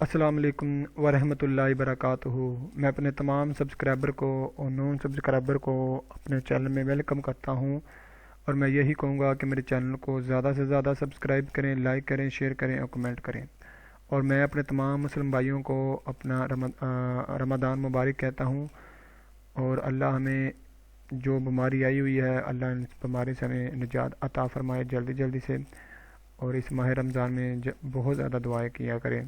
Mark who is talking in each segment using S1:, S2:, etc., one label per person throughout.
S1: अस्सलाम वालेकुम वरहमतुल्लाहि वबरकातुहू। मैं अपने तमाम सब्सक्राइबर को और नॉन सब्सक्राइबर को अपने चैनल में वेलकम करता हूं, और मैं यही कहूँगा कि मेरे चैनल को ज़्यादा से ज़्यादा सब्सक्राइब करें, लाइक करें, शेयर करें और कमेंट करें। और मैं अपने तमाम मुस्लिम भाइयों को अपना रमज़ान मुबारक कहता हूँ। और अल्लाह हमें जो बीमारी आई हुई है, अल्लाह इस बीमारी से हमें निजात अता फरमाए जल्दी जल्दी से। और इस माह रमज़ान में बहुत ज़्यादा दुआएं किया करें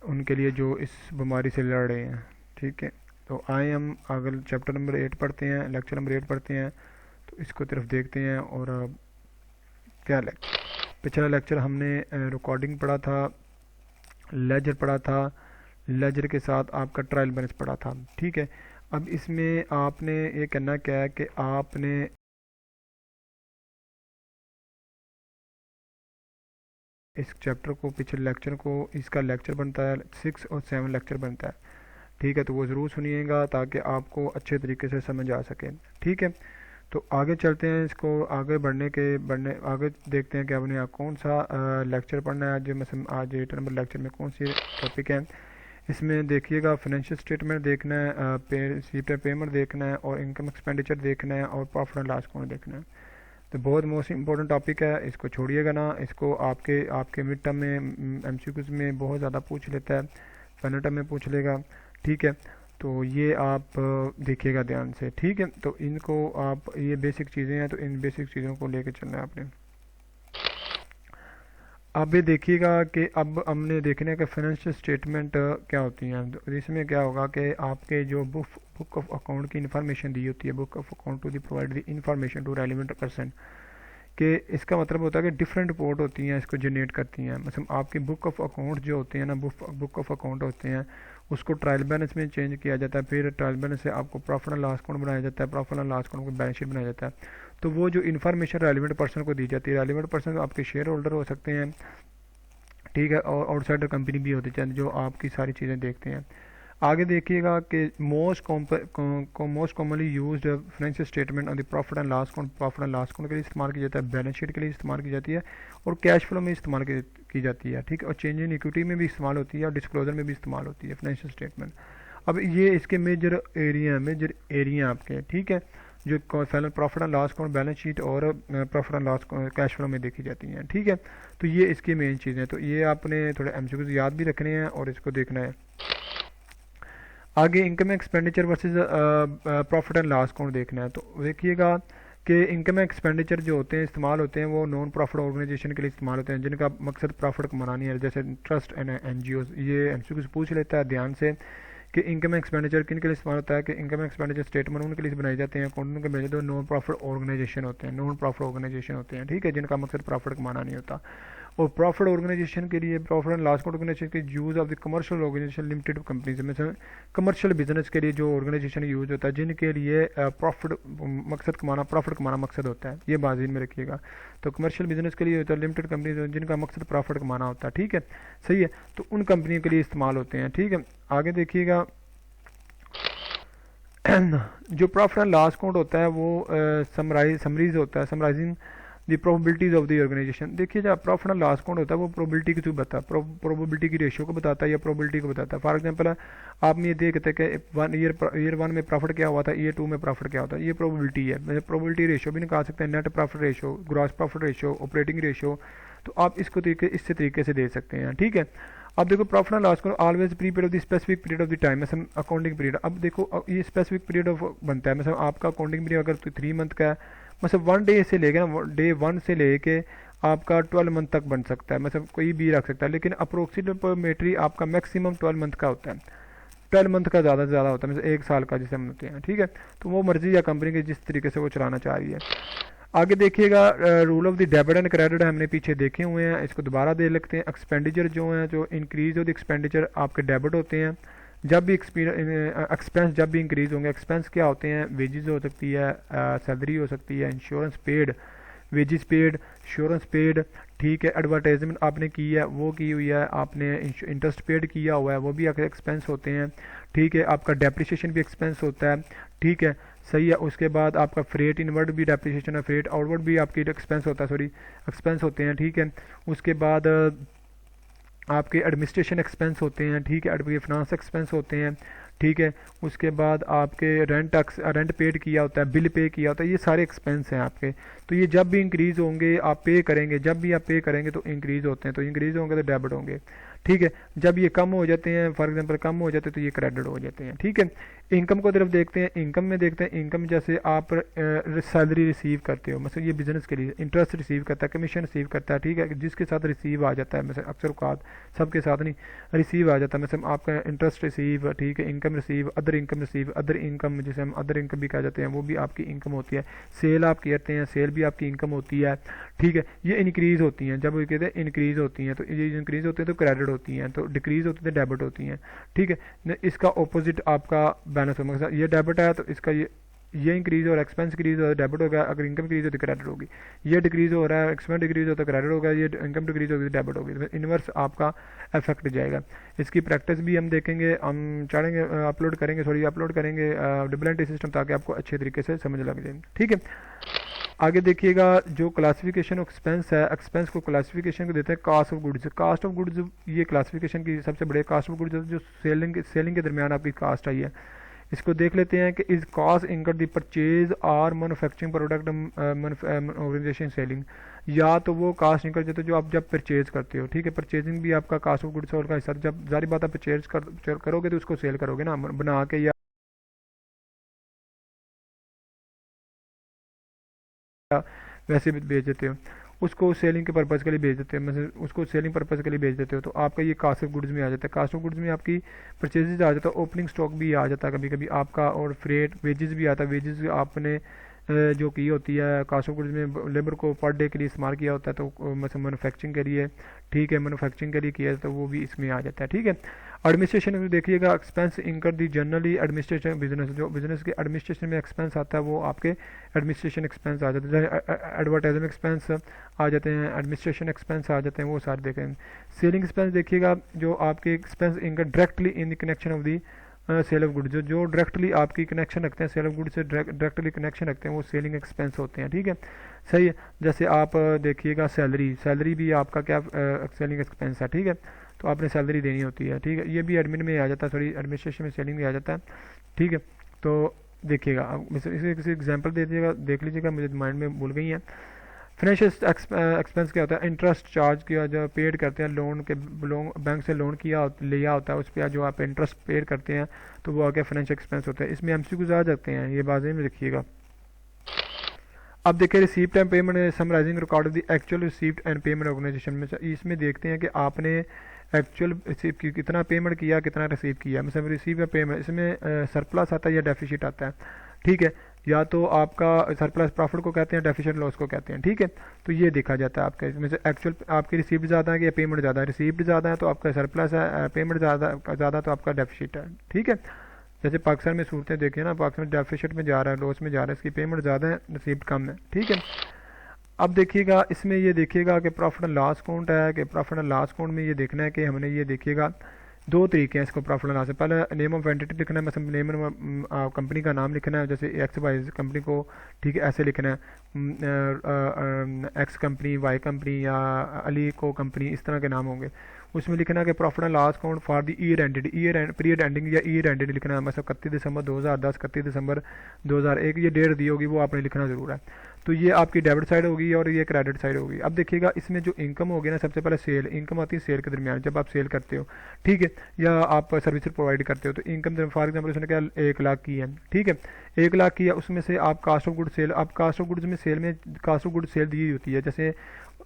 S1: उनके लिए जो इस बीमारी से लड़ रहे हैं। ठीक है, तो आए हम अगर चैप्टर नंबर 8 पढ़ते हैं, लेक्चर नंबर 8 पढ़ते हैं, तो इसको तरफ देखते हैं। और क्या पिछला लेक्चर हमने रिकॉर्डिंग पढ़ा था, लेजर पढ़ा था, लेजर के साथ आपका ट्रायल बैलेंस पढ़ा था। ठीक है, अब इसमें आपने ये करना क्या है कि आपने इस चैप्टर को, पिछले लेक्चर को, इसका लेक्चर बनता है 6 और 7 लेक्चर बनता है। ठीक है, तो वो ज़रूर सुनिएगा ताकि आपको अच्छे तरीके से समझ आ सके। ठीक है, तो आगे चलते हैं। इसको आगे बढ़ने आगे देखते हैं कि आपने कौन सा लेक्चर पढ़ना है। आज मतलब आज 8 नंबर लेक्चर में कौन सी टॉपिक है। इसमें देखिएगा फाइनेंशियल स्टेटमेंट देखना है, रिसीप्ट पेमेंट देखना है, और इनकम एक्सपेंडिचर देखना है, और प्रॉफिट एंड लॉस अकाउंट देखना है। तो बहुत मोस्ट इंपॉर्टेंट टॉपिक है, इसको छोड़िएगा ना। इसको आपके आपके मिड टर्म में एमसीक्यूज में बहुत ज़्यादा पूछ लेता है, फाइनल टर्म में पूछ लेगा। ठीक है, तो ये आप देखिएगा ध्यान से। ठीक है, तो इनको आप, ये बेसिक चीज़ें हैं, तो इन बेसिक चीज़ों को लेकर चलना है आपने। अब ये देखिएगा कि अब हमने देखना है कि फाइनेंशियल स्टेटमेंट क्या होती हैं। तो इसमें क्या होगा कि आपके जो बुक ऑफ अकाउंट की इन्फॉर्मेशन दी होती है, book of account to the provide the information to relevant person, कि इसका मतलब होता है कि डिफरेंट रिपोर्ट होती हैं, इसको जनरेट करती हैं। मतलब आपकी बुक ऑफ अकाउंट जो होते हैं ना, बुक ऑफ अकाउंट होते हैं, उसको ट्रायल बैलेंस में चेंज किया जाता है। फिर ट्रायल बैलेंस से आपको प्रॉफिट एंड लॉस अकाउंट बनाया जाता है, प्रॉफिट एंड लॉस अकाउंट को बैलेंस शीट बनाया जाता है। तो वो जो इन्फॉर्मेशन रेलिवेंट पर्सन को दी जाती है, रेलिवेंट पर्सन आपके शेयर होल्डर हो सकते हैं, ठीक है, और आउटसाइडर कंपनी भी होती है जो आपकी सारी चीज़ें देखते हैं। आगे देखिएगा कि most commonly used financial statement on the profit and loss account, profit and loss account के लिए इस्तेमाल किया जाता है, बैलेंस शीट के लिए इस्तेमाल की जाती है, और कैश फ्लो में इस्तेमाल की जाती है। ठीक है, और चेंज इन इक्विटी में भी इस्तेमाल होती है, और डिस्क्लोजर में भी इस्तेमाल होती है फाइनेंशियल स्टेटमेंट। अब ये इसके मेजर एरिया आपके, ठीक है, जो final profit and loss account, balance sheet और profit and loss cash flow में देखी जाती हैं। ठीक है, तो ये इसकी मेन चीज़ें, तो ये आपने थोड़े एमसीक्यूज याद भी रखने हैं और इसको देखना है। आगे income expenditure versus profit and loss account देखना है। तो देखिएगा कि इनकम एक्सपेंडिचर जो होते हैं, इस्तेमाल होते हैं, वो नॉन प्रॉफिट ऑर्गेनाइजेशन के लिए इस्तेमाल होते हैं जिनका मकसद प्रॉफिट कमाना नहीं है, जैसे ट्रस्ट एंड एनजीओ। ये एमसीक्यूज पूछ लेता है ध्यान से कि इनकम एक्सपेंडिचर किन के लिए इस्तेमाल होता है, कि इनकम एक्सपेंडिचर स्टेटमेंट उनके लिए बनाई जाते हैं, अकाउंटेंट के भेजे तो नॉन प्रॉफिट ऑर्गेनाइजेशन होते हैं, नॉन प्रॉफिट ऑर्गेनाइजेशन होते हैं। ठीक है, जिनका मकसद प्रॉफिट कमाना नहीं होता। और प्रॉफिट ऑर्गेनाइजेशन के लिए, प्रॉफिट एंड लॉस ऑर्गेनाइजेशन के use of the commercial organisation limited companies में से कमर्शियल बिजनेस के लिए जो ऑर्गेनाइजेशन यूज़ होता है, जिनके लिए प्रॉफिट मकसद कमाना, प्रॉफिट कमाना मकसद होता है, ये बाजीन में रखिएगा। तो कमर्शियल बिजनेस के लिए होता है लिमिटेड कंपनीज जिनका मकसद प्रॉफिट कमाना होता है। ठीक है, सही है, तो उन कंपनियों के लिए इस्तेमाल होते हैं। ठीक है, आगे देखिएगा जो प्रॉफिट एंड लॉस अकाउंट होता है वो समरीज होता है, summarising the probabilities of the organisation. देखिए, जब प्रॉफिट एंड लॉस अकाउंट होता है वो प्रोबेबिलिटी की बताता है, प्रोबेबिलिटी की रेशियो को बताता है या प्रोबेबिलिटी को बताता है। फॉर एग्जांपल आप ये देखते हैं कि ईयर 1 में प्रॉफिट क्या हुआ था, ईयर 2 में प्रॉफिट क्या होता है, ये प्रोबेबिलिटी है। मतलब प्रोबेबिलिटी रेशियो भी निकाल सकते हैं, net profit ratio, gross profit ratio, operating ratio. तो आप इसको इससे तरीके से दे सकते हैं। ठीक है, अब देखो profit and loss account always prepaid of the specific period of the time, मतलब अकाउंटिंग पीरियड। अब देखो ये स्पेसिफिक पीरियड ऑफ बनता है, मतलब आपका अकाउंटिंग पीरियड अगर 3 मंथ का है, मतलब 1 डे से लेकर ना, डे 1 से लेके आपका 12 मंथ तक बन सकता है, मतलब कोई भी रख सकता है, लेकिन अप्रोक्सीमेटली आपका मैक्सिमम 12 मंथ का होता है। 12 मंथ का ज़्यादा से ज़्यादा होता है, मतलब 1 साल का जिसे हम होते हैं। ठीक है, तो वो मर्जी या कंपनी के जिस तरीके से वो चलाना चाह रही है। आगे देखिएगा rule of the debit and credit हमने पीछे देखे हुए हैं, इसको दोबारा दे लेते हैं। एक्सपेंडिचर जो है, जो इंक्रीज ऑफ द एक्सपेंडिचर आपके डेबिट होते हैं, जब भी एक्सपेंस जब भी इंक्रीज होंगे। एक्सपेंस क्या होते हैं, वेजेस हो सकती है, सैलरी हो सकती है, insurance paid, wages paid, insurance paid. ठीक है, एडवर्टाइजमेंट आपने की है, वो की हुई है, आपने इंटरेस्ट पेड किया हुआ है, वो भी आपके एक्सपेंस होते हैं। ठीक है, आपका डेप्रिसिएशन भी एक्सपेंस होता है। ठीक है, सही है। उसके बाद आपका फ्रेट इनवर्ड भी डेप्रिसिएशन है, फ्रेट आउटवर्ड भी आपकी एक्सपेंस होता है, सॉरी एक्सपेंस होते हैं। ठीक है, उसके बाद आपके एडमिनिस्ट्रेशन एक्सपेंस होते हैं, ठीक है, आपके फाइनेंस एक्सपेंस होते हैं, ठीक है। उसके बाद आपके रेंट पेड किया होता है, बिल पे किया होता है, ये सारे एक्सपेंस हैं आपके। तो ये जब भी इंक्रीज़ होंगे आप पे करेंगे, जब भी आप पे करेंगे तो इंक्रीज़ होते हैं, तो इंक्रीज़ होंगे तो डेबिट होंगे, ठीक है। जब ये कम हो जाते हैं, फॉर एग्जांपल कम हो जाते हैं, तो ये क्रेडिट हो जाते हैं, ठीक है। इनकम को तरफ देखते हैं, इनकम में देखते हैं, इनकम जैसे आप सैलरी रिसीव करते हो, मतलब ये बिजनेस के लिए इंटरेस्ट रिसीव करता है, कमीशन रिसीव करता है, ठीक है, जिसके साथ रिसीव आ जाता है, मतलब अक्सर औकात सबके साथ नहीं रिसीव आ जाता है, मतलब आपका इंटरेस्ट रिसीव, ठीक है, income receive, other income receive, other income जिसे हम अदर इनकम भी कह जाते हैं, वो भी आपकी इनकम होती है। सेल आप करते हैं, सेल भी आपकी इनकम होती है, ठीक है। ये इंक्रीज़ होती हैं, जब वो कहते हैं इंक्रीज़ होती हैं, तो ये इंक्रीज़ होती है तो क्रेडिट होती हैं, तो डिक्रीज़ होती है तो डेबिट होती हैं, ठीक है। इसका ऑपोजिट आपका बैलेंस होगा, ये डेबिट है तो इसका ये इंक्रीज़ हो रहा है, एक्सपेंस इंक्रीज़ हो रहा है, डेबिट होगा, अगर इनकम इंक्रीज़ हो तो क्रेडिट होगी। ये डिक्रीज़ हो रहा है, एक्सपेंस डिक्रीज़ हो तो क्रेडिट होगा, ये इनकम डिक्रीज़ होगी तो डेबिट होगी, तो इन्वर्स आपका इफेक्ट जाएगा। इसकी प्रैक्टिस भी हम देखेंगे, हम चाहेंगे अपलोड करेंगे डिबलेंटी सिस्टम, ताकि आपको अच्छे तरीके से समझ लग जाए, ठीक है। आगे देखिएगा, जो क्लासिफिकेशन ऑफ एक्सपेंस है, एक्सपेंस को क्लासिफिकेशन को देते हैं cost of goods. Cost of goods ये क्लासिफिकेशन की सबसे बड़े कास्ट ऑफ गुड्स जो सेलिंग के दरमियान आपकी कास्ट आई है, इसको देख लेते हैं कि is cost income the purchase और मैन्युफैक्चरिंग प्रोडक्ट ऑर्गेनाइजेशन सेलिंग, या तो वो कास्ट इनकम देते जो आप जब परचेज करते हो, ठीक है। परचेजिंग भी आपका कास्ट ऑफ गुड्स का हिस्सा, जब जारी बात आप परचेज करोगे तो उसको सेल करोगे ना, बना के या वैसे भी बेच देते हो, उसको सेलिंग के पर्पज़ के लिए बेच देते हैं, मतलब उसको सेलिंग पर्पज़ के लिए बेच देते हो, तो आपका ये कास्ट ऑफ गुड्स में आ जाता है। कास्ट ऑफ गुड्स में आपकी परचेजेज आ जाता है, ओपनिंग स्टॉक भी आ जाता है कभी कभी आपका, और फ्रेट वेजेस भी आता है। वेजेस आपने जो की होती है कास्ट ऑफ गुड्स में, लेबर को पर डे के लिए इस्तेमाल किया होता है, तो मतलब मैनुफैक्चरिंग के लिए, ठीक है, मैनुफैक्चरिंग के लिए किया है, तो वो भी इसमें आ जाता है, ठीक है। एडमिनिस्ट्रेशन में देखिएगा, एक्सपेंस इनकर दी जनरली एडमिनिस्ट्रेशन बिजनेस, जो बिजनेस के एडमिनिस्ट्रेशन में एक्सपेंस आता है वो आपके एडमिनिस्ट्रेशन एक्सपेंस आ जाते हैं, एडवर्टाइजमेंट एक्सपेंस आ जाते हैं, एडमिनिस्ट्रेशन एक्सपेंस आ जाते हैं, वो सारे देखें। सेलिंग एक्सपेंस देखिएगा, जो आपके expense incur directly in the connection of the sale of goods, जो डायरेक्टली आपकी कनेक्शन रखते हैं, सेल ऑफ गुड्स से डायरेक्टली कनेक्शन रखते हैं, वो सेलिंग एक्सपेंस होते हैं, ठीक है, सही है। जैसे आप देखिएगा सैलरी भी आपका क्या सेलिंग एक्सपेंस है, ठीक है, तो आपने सैलरी देनी होती है, ठीक है, ये भी एडमिन में आ जाता है, सॉरी एडमिनिस्ट्रेशन में सेलिंग में आ जाता है, ठीक है। तो देखिएगा, इसे किसी एग्जांपल दे दीजिएगा, देख लीजिएगा, मुझे माइंड में भूल गई है। फाइनेंशियल एक्सपेंस क्या होता है, इंटरेस्ट चार्ज किया जो पेड करते हैं, लोन बैंक से लोन लिया होता है, उस पर जो आप इंटरेस्ट पेड करते हैं, तो वो आगे फाइनेंशियल एक्सपेंस होता है। इसमें एमसीक्यूज आ जाते हैं, ये बातें में रखिएगा। अब देखिए, receipt and payment summarising record of the actual receipt and payment organisation में, इसमें देखते हैं कि आपने एक्चुअल रिसीव कितना पेमेंट किया, कितना रिसीव किया, मतलब रिसीव या पेमेंट, इसमें सरप्लस आता है या डेफिसिट आता है, ठीक है, या तो आपका सरप्लस प्रॉफिट को कहते हैं, डेफिशिएंट लॉस को कहते हैं, ठीक है। तो ये देखा जाता है आपका, इसमें से एक्चुअल आपकी रिसीप्ट ज़्यादा है या पेमेंट ज़्यादा है, रिसीप्ट ज़्यादा है तो आपका सरप्लस है, पेमेंट ज़्यादा तो आपका डेफिसिट है, ठीक है। जैसे पाकिस्तान में सूरतें देखिए ना, पाकिस्तान डेफिसिट में जा रहा है, लॉस में जा रहा है, इसकी पेमेंट ज़्यादा है, रिसीप्ट कम है, ठीक है। अब देखिएगा, इसमें ये देखिएगा कि प्रॉफिट एंड लॉस अकाउंट है, कि प्रॉफिट एंड लॉस अकाउंट में ये देखना है कि हमने ये देखिएगा दो तरीके हैं इसको प्रॉफिट एंड लॉस से। पहले नेम ऑफ एंटिटी लिखना है, मतलब नेम कंपनी का नाम लिखना है, जैसे एक्स वाई कंपनी को, ठीक है, ऐसे लिखना है, एक्स कंपनी, वाई कंपनी या अली को कंपनी, इस तरह के नाम होंगे। उसमें लिखना है कि profit and loss account for the year ended, period ending या ईयर एंडेड लिखना है, मतलब 31 दिसंबर 2010, 31 दिसंबर 2001, ये डेट दी होगी वो आपने लिखना ज़रूर है। तो ये आपकी डेबिट साइड होगी और ये क्रेडिट साइड होगी। अब देखिएगा, इसमें जो इनकम होगी ना, सबसे पहले सेल इनकम आती है सेल के दरमियान, जब आप सेल करते हो, ठीक है, या आप सर्विस प्रोवाइड करते हो, तो इनकम फॉर एग्जाम्पल उसने क्या 1 लाख की है, ठीक है, 1 लाख की है, उसमें से आप कास्ट ऑफ गुड सेल, आप कास्ट ऑफ गुड्स में सेल में कास्ट ऑफ गुड सेल दी होती है, जैसे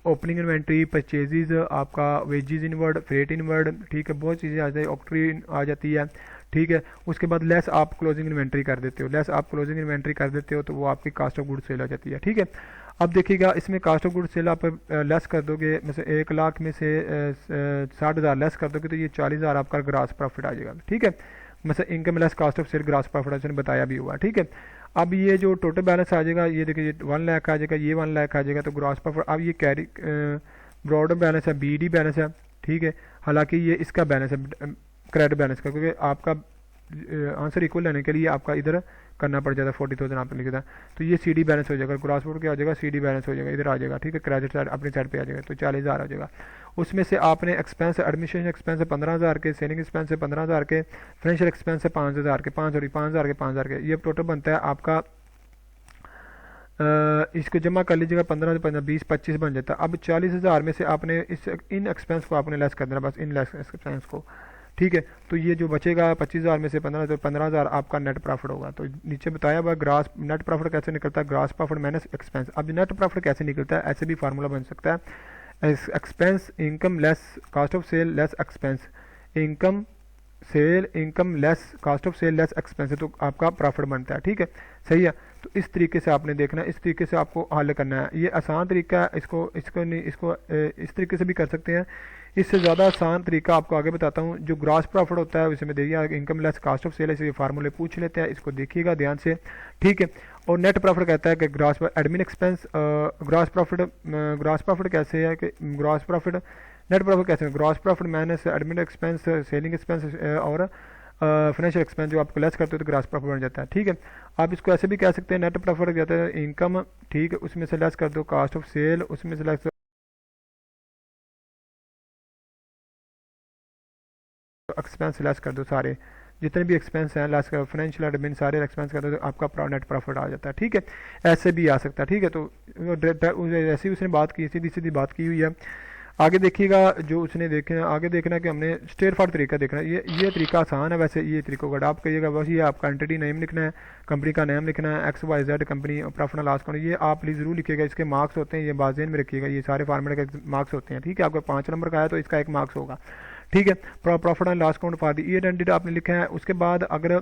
S1: ओपनिंग इन्वेंट्री, परचेजेज, आपका वेजेस इनवर्ड, फ्रेट इनवर्ड, ठीक है, बहुत चीज़ें आ जाती है, ऑक्ट्री आ जाती है, ठीक है। उसके बाद लेस आप क्लोजिंग इन्वेंट्री कर देते हो, तो वो आपकी कास्ट ऑफ गुड सेल आ जाती है, ठीक है। अब देखिएगा, इसमें कास्ट ऑफ गुड सेल आप लेस कर दोगे, मतलब 1 लाख में से 60,000 लेस कर दोगे, तो ये 40,000 आपका ग्रास प्रॉफिट आ जाएगा, ठीक है, मतलब income less cost of sale gross profit उसने बताया भी हुआ, ठीक है। अब ये जो टोटल बैलेंस आ जाएगा, ये देखिए 1 लाख आ जाएगा, ये 1 लाख आ जाएगा, तो ग्रॉस प्रॉफिट। अब ये कैरी ब्रॉडर बैलेंस है, बीडी बैलेंस है, ठीक है, हालांकि ये इसका बैलेंस है क्रेडिट बैलेंस का, क्योंकि आपका आंसर इक्वल लेने के लिए आपका इधर करना पड़ जाता है 40,000 आपने लिखा था। तो ये सी डी बैलेंस हो जाएगा, ग्रॉस प्रॉफिट क्या हो जाएगा, सी डी बैलेंस हो जाएगा, इधर आ जाएगा, ठीक है, क्रेडिट साइड अपनी साइड पे आ जाएगा, तो 40,000 हो जाएगा। उसमें से आपने एक्सपेंस एडमिनिस्ट्रेशन एक्सपेंस है 15,000 के, सेलिंग एक्सपेंस है 15,000 के, फाइनेंशियल एक्सपेंस है 5,000 के, 5,000 के, ये टोटल बनता है आपका इसको जमा कर लीजिएगा 15 से 15 20 25 बन जाता है। अब 40,000 में से आपने इन एक्सपेंस को आपने लेस कर देना, बस इन लेस एक्सपेंस को, ठीक है। तो ये जो बचेगा 25,000 में से 15, तो 15,000 आपका नेट प्रॉफिट होगा। तो नीचे बताया हुआ ग्रास नेट प्रॉफिट कैसे निकलता है, ग्रास प्रॉफिट माइनस एक्सपेंस। अब नेट प्रॉफिट कैसे निकलता है, ऐसे भी फार्मूला बन सकता है, expense income less cost of sale less expense, income sale income less cost of sale less expense, तो आपका प्रॉफिट बनता है, ठीक है, सही है। तो इस तरीके से आपने देखना है, इस तरीके से आपको हल करना है। ये आसान तरीका है, इसको नहीं, इसको इस तरीके से भी कर सकते हैं। इससे ज़्यादा आसान तरीका आपको आगे बताता हूँ। जो ग्रॉस प्रॉफिट होता है उसमें देखिए income less cost of sale, इसे फार्मूले पूछ लेते हैं, इसको देखिएगा ध्यान से, ठीक है। और नेट प्रॉफिट कहता है कि gross admin expense, gross profit कैसे है कि ग्रॉस प्रॉफिट नेट प्रॉफिट कैसे है, gross profit minus admin expense, selling expense और फाइनेंशियल एक्सपेंस जो आपको लेस करते हो तो ग्रॉस प्रॉफिट बन जाता है, ठीक है। आप इसको ऐसे भी कह सकते हैं, नेट प्रॉफिट कहते हैं इनकम, ठीक है, उसमें से लेस कर दो कॉस्ट ऑफ सेल, उसमें से लेस एक्सपेंस लेस कर दो, सारे जितने भी एक्सपेंस हैं लेस कर, फाइनेंशियल एडमिन सारे एक्सपेंस कर दो, तो आपका नेट प्रॉफिट आ जाता है, ठीक है। ऐसे भी आ सकता है, ठीक है। तो ऐसे ही उसने बात की, सीधी सीधी बात की हुई है। आगे देखिएगा जो उसने देखना, आगे देखना कि हमने स्ट्रेट फॉरवर्ड तरीका देखना है। ये तरीका आसान है, वैसे ये तरीकों का अडॉप्ट करिएगा। बस ये आपका एंटिटी नेम लिखना है, कंपनी का नेम लिखना है, XYZ company, profit and loss account, ये आप प्लीज़ जरूर लिखिएगा। इसके मार्क्स होते हैं, ये बाजेन में रखिएगा, ये सारे फार्मेट के मार्क्स होते हैं, ठीक है। आपको 5 नंबर का है तो इसका 1 मार्क्स होगा, ठीक है। Profit and loss account for the year ended आपने लिखा है। उसके बाद अगर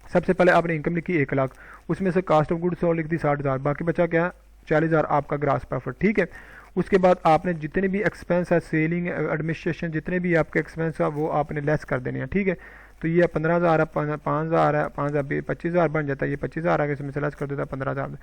S1: सबसे पहले आपने इनकम लिखी 1 लाख, उसमें से कास्ट ऑफ गुड्स लिख दी 60,000, बाकी बचा क्या 40,000 आपका ग्रास प्रॉफिट, ठीक है। उसके बाद आपने जितने भी एक्सपेंस है, सेलिंग एडमिनिस्ट्रेशन जितने भी आपके एक्सपेंस है वो आपने लेस कर देने हैं, ठीक है। तो ये 15,000 है, 5,000 है, 5,000 25,000 बन जाता है, ये 25,000 आगे इसमें से लेस कर देता है 15,000।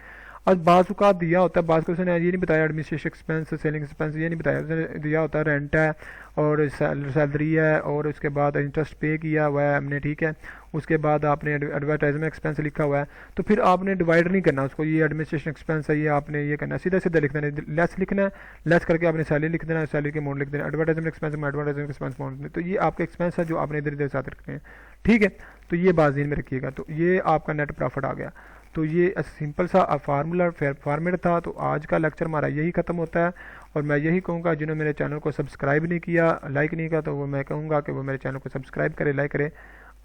S1: और बाज़ दिया होता है, बाज़ को उसने ये नहीं बताया एडमिनिस्ट्रेशन एक्सपेंस सेलिंग एक्सपेंस ये नहीं बताया, उसने दिया होता है रेंट है और सैलरी है और उसके बाद इंटरेस्ट पे किया हुआ है हमने, ठीक है। उसके बाद आपने एडवर्टाइजमेंट एक्सपेंस लिखा हुआ है, तो फिर आपने डिवाइड नहीं करना उसको, ये एडमिनिस्ट्रेशन एक्सपेंस है ये आपने ये करना है, सीधा सीधा लिख देना है, लेस लिखना है, लेस करके आपने सैलरी लिख देना है, सैलरी के अमाउंट लिख देना है, एडवर्टाइजमेंट एक्सपेंस में एडवर्टाइजमेंट एक्सपेंस अमाउंट, तो ये आपके एक्सपेंस है जो आपने इधर इधर साथ रखते हैं, ठीक है। तो ये बाजीन में रखिएगा, तो ये आपका नेट प्रॉफिट आ गया। तो ये सिंपल सा फार्मूला फॉर्मेट था। तो आज का लेक्चर हमारा यही ख़त्म होता है, और मैं यही कहूँगा जिन्होंने मेरे चैनल को सब्सक्राइब नहीं किया, लाइक नहीं किया, तो वो मैं कहूँगा कि वो मेरे चैनल को सब्सक्राइब करें, लाइक करें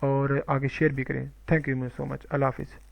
S1: और आगे शेयर भी करें। Thank you so much. अल्लाह हाफिज़।